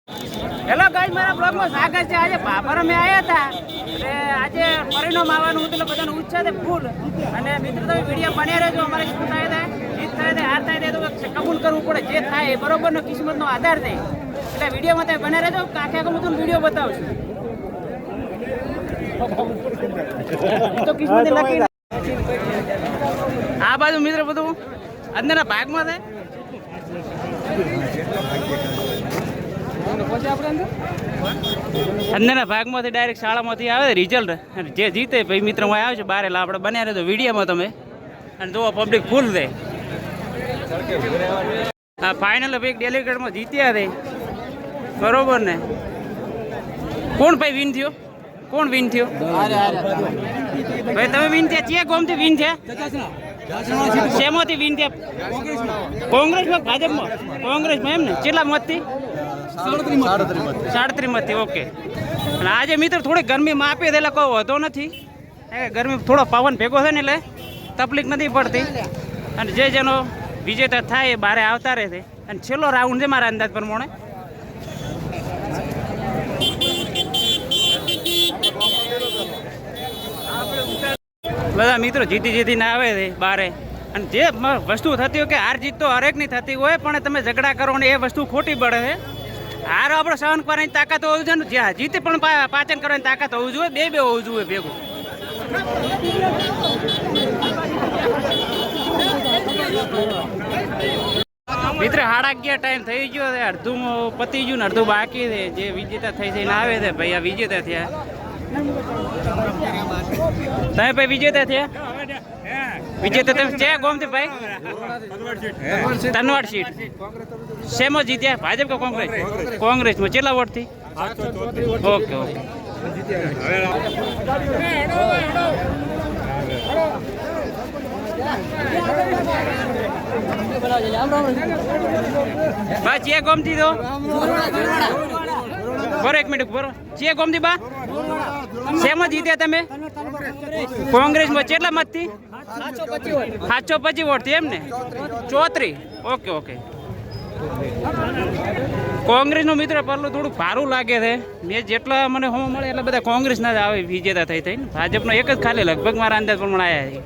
Hello guys, મારા બ્લોગમાં સ્વાગત છે. આજે બાબર અમે આવ્યા હતા એટલે આજે પરિણામ આવવાનું હતું એટલે બધાનો ઉત્સાહ છે ફૂલ. અને મિત્રો તમે વિડીયો બન્યા રહેજો. અમારે શું થાય છે, જીત થાય છે, હાર થાય છે તો કબૂલ કરવું પડે. જે થાય એ બરોબરનો કિસ્મતનો આધાર છે. એટલે વિડીયોમાં તમે બન્યા રહેજો. કાંખે હું તમને વિડીયો બતાવશું. તો કિસ્મત લખી આ બાજુ મિત્રો બધું અંદરના ભાગમાં છે. અંદરના ભાગમાંથી ડાયરેક્ટ શાળામાંથી આવે રિઝલ્ટ. જે જીતે ભાઈ મિત્ર આવે છે બારે આપણે બન્યા રહે તો વિડીયોમાં તમે અને જોવો પબ્લિક ફૂલ રહે. હા, ફાઇનલ એક ડેલિગેટમાં જીત્યા છે બરોબર ને. કોણ ભાઈ વિન થયો? કોણ વિન થયો? ભાઈ તમે વિન થયા? ચે કોમથી વિન થયા? શેમાંથી વિન થયા? કોંગ્રેસમાં? ભાજપમાં? કોંગ્રેસમાં એમ ને? કેટલા મતથી? 37 મતથી. ઓકે. અને આજે મિત્ર થોડી ગરમીમાં આપી દે એટલે કોઈ વધો નથી. ગરમી થોડો પવન ભેગો છે ને એટલે તકલીફ નથી પડતી. અને જે જેનો વિજેતા થાય એ બારે આવતા રહે છે. અને છેલ્લો રાઉન્ડ છે મારા અંદાજ પ્રમાણે. બધા મિત્રો જીતી ના આવે છે બારે. અને જે વસ્તુ થતી હોય કે હાર જીત તો હરેકની થતી હોય, પણ તમે ઝઘડા કરો ને એ વસ્તુ ખોટી પડે છે. હાર આપણે સહન કરવાની તાકાત હોવી જોઈએ ને, જ્યાં જીતે પણ પાચન કરવાની તાકાત હોવી જોઈએ. બે હોવું જોઈએ ભેગું. મિત્ર 11:30 ટાઈમ થઈ ગયો છે. અડધું પતી ગયું ને અડધું બાકી છે. જે વિજેતા થઈ જઈને આવે છે ભાઈ, આ વિજેતા થયા. તમે ભાઈ વિજેતા થયા? વિજેતા તમે છે ગોમથી ભાઈ? તનવાડ સીટ. શેમાં જીત્યા? ભાજપ કે કોંગ્રેસ? કોંગ્રેસમાં. કેટલા વોટથી? Okay okay. બા ચે ગોમથી તો બરો એક મિનિટ બરો. ચે ગોમથી બા? શેમાં જીત્યા તમે? કોંગ્રેસમાં. કેટલા મતથી? 725 વોટથી એમ ને? 34. Okay okay. કોંગ્રેસનું મિત્ર પરલું થોડું ભારું લાગે છે. મેં જેટલા મને હોમ મળે એટલે બધા કોંગ્રેસના જ આવે વિજેતા થઈ થઈને. ભાજપનો એક જ ખાલી લગભગ મારા અંદાજ પ્રમાણે આવ્યા છે.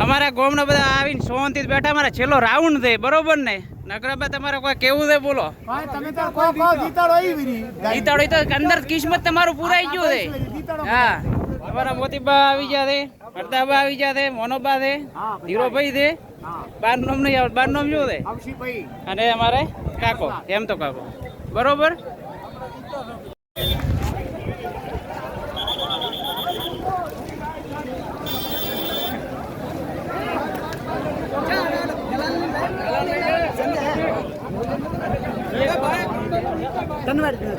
અમારા ગામના બધા આવીને શાંતિથી બેઠા. મારા છેલ્લો રાઉન્ડ છે બરોબર ને? નગરાબા તમારે કોઈ કેવું છે બોલો? જીતાડો તો અંદર કિસ્મત તમારું પૂરાઈ ગયું છે. હા, અમારા મોતીબા આવી ગયા છે, પ્રતાપબા આવી ગયા છે, મોનોબા છે, ધીરોભાઈ છે. બાર નામ નહીં આવે. બાર નામ શું છે? અને અમારે કાકો. એમ તો કાકો બરોબર.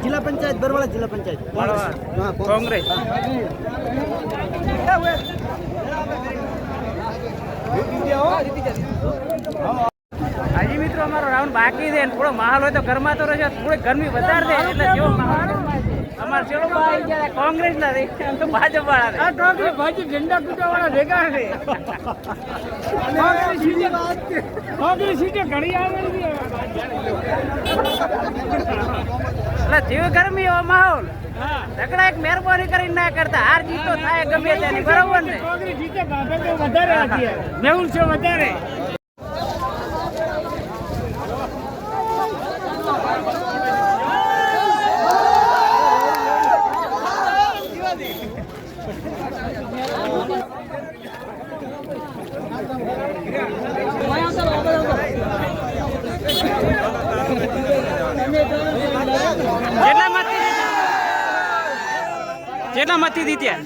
જિલ્લા પંચાયત બરવાળા જિલ્લા પંચાયત કોંગ્રેસ. હજી મિત્રો અમારો રાઉન્ડ બાકી છે. થોડો માહોલ હોય તો ઘરમાં તો રહેજો. થોડી ગરમી વધારે છે એટલે જેવો માહોલ અમારે ચેલો આવી ગયા કોંગ્રેસ ના તો ભાજપ વાળા ભાજપ ઝંડા કૂટા વાળા ભેગા છે. કોંગ્રેસ સીટે ઘણી આવેલી એટલે જેવી ગરમી એવો માહોલ. ઝઘડા એક મહેરબાની કરીને ના કરતા. હાર જીત તો થાય ગમે તેની બરોબર ને? કોંગ્રેસ જીતે વધારે મેહુલ છે વધારે. કેટલા મતથી જીત્યા?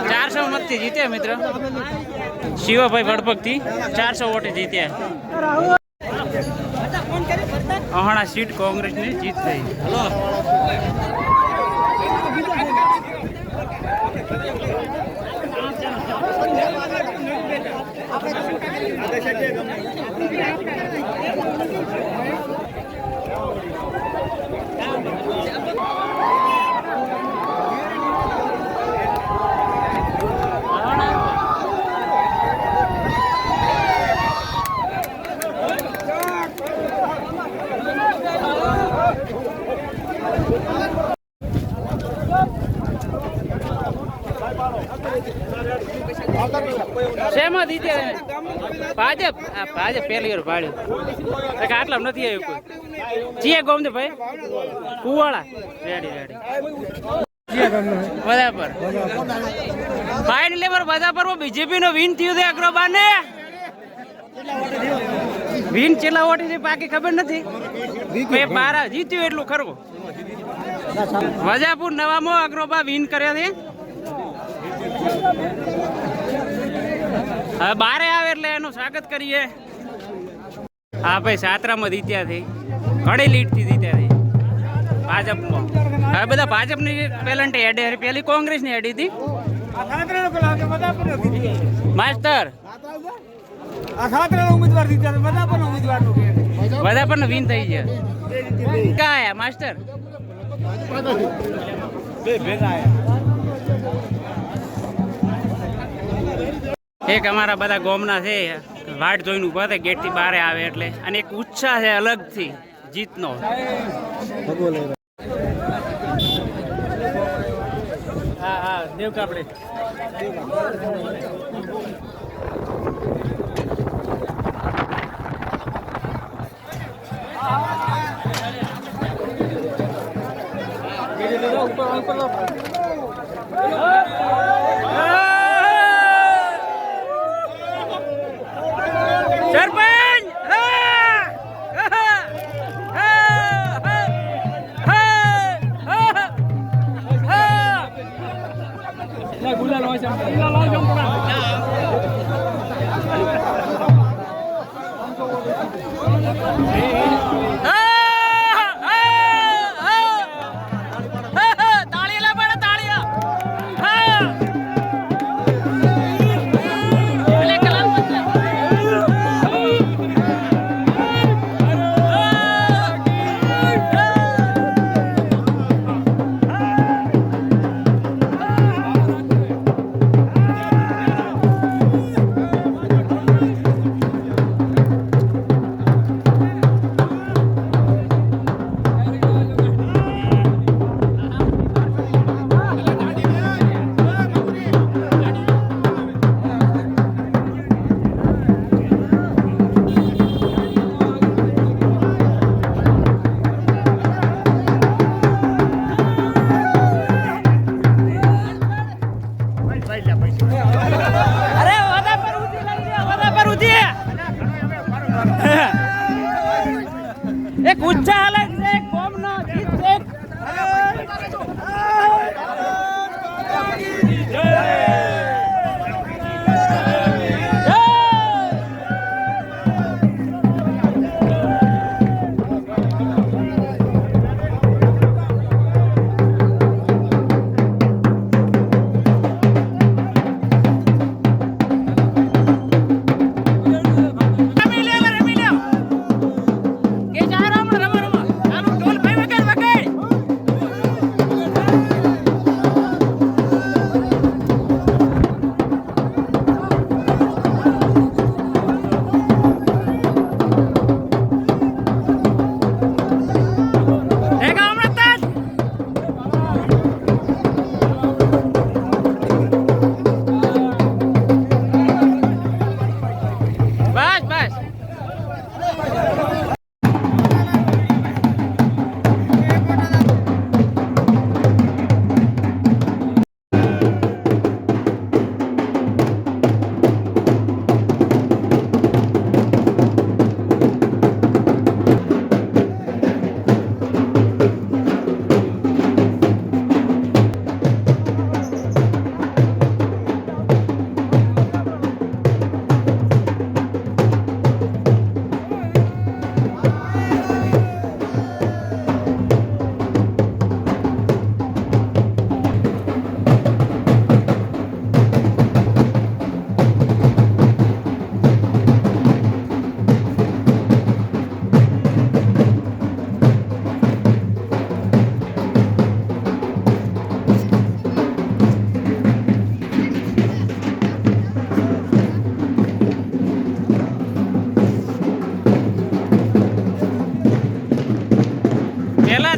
400 મતથી જીત્યા મિત્ર. શિવાભાઈ વડપગથી 400 વોટે જીત્યા. અહાણા સીટ કોંગ્રેસની જીત થઈ. માં જીત્યા ભાજપ ભાજપ પહેલી વાર ભાડ્યું આટલા નથી આવ્યું કોઈ ચીએ ગોમ ને ભાઈ કુવાળા રેડી રેડી બરાબર ફાઇનલી પર બધાપર બીજેપી નો વિન થયું છે અગ્રબા ને વિન ચેલા વોટ છે બાકી ખબર નથી બાર જીત્યું એટલું ખરું વજાપુર નવામાં અગ્રબા વિન કર્યા છે હવે બારે આવે એટલે એનું સ્વાગત કરીએ હા ભાઈ સાતરામાં જીત્યા છે ઘણી લીડ થી જીત્યા છે ભાજપમાં હવે બધા ભાજપની પેલન્ટ એડ પેલી કોંગ્રેસની એડી હતી માસ્ટર બધા પણ વિન થઈ ગયા કાયા માસ્ટર એક અમારા બધા ગોમના છે વાટ જોઈને ઉભા થાય ગેટ થી બહાર આવે એટલે અને એક ઉત્સાહ છે અલગથી જીતનો હા હા દેવ કાપડે સરપંચ ગુલાલ હોય એક ઉચ્ચા અલગ છે કોમનો જીત છે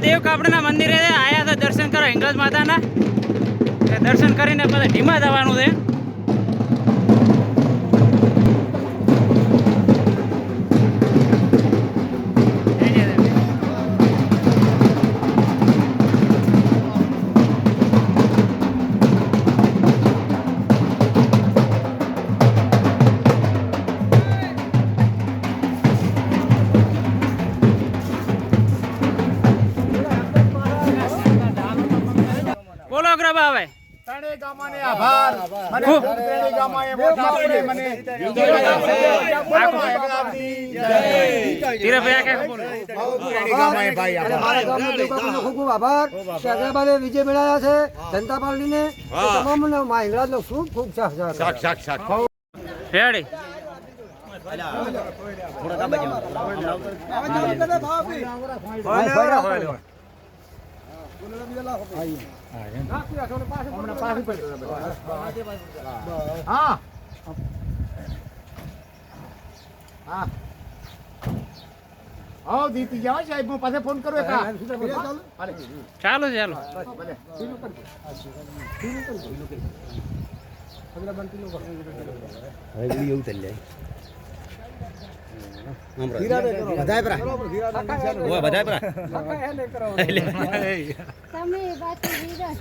દેવ કાપડના મંદિરે આયા હતા દર્શન કરવા હિંગળાજ માતાના દર્શન કરીને પછી ઢીમા જવાનું છે બાબા આવે ત્રણેય ગામાને આભાર મને ખૂબ. ત્રણેય ગામાએ વોટ આપીને મને ધીરભાઈ આ બોલો ત્રણેય ગામાએ ભાઈ અને આભાર મારા ગામના દેવકાકોનો ખૂબ ખૂબ આભાર શાકરાબાને વિજય મેળવ્યા છે જનતા પાર્ટીને તમામને મા ઇંગળાજનો ખૂબ ખૂબ શાક રેડી હા હા આવો જીતી જાઓ સાહેબ હું પાસે ફોન કરું કા ચાલો ચાલો તમે બાકી વિરાજ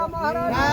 મહારાજ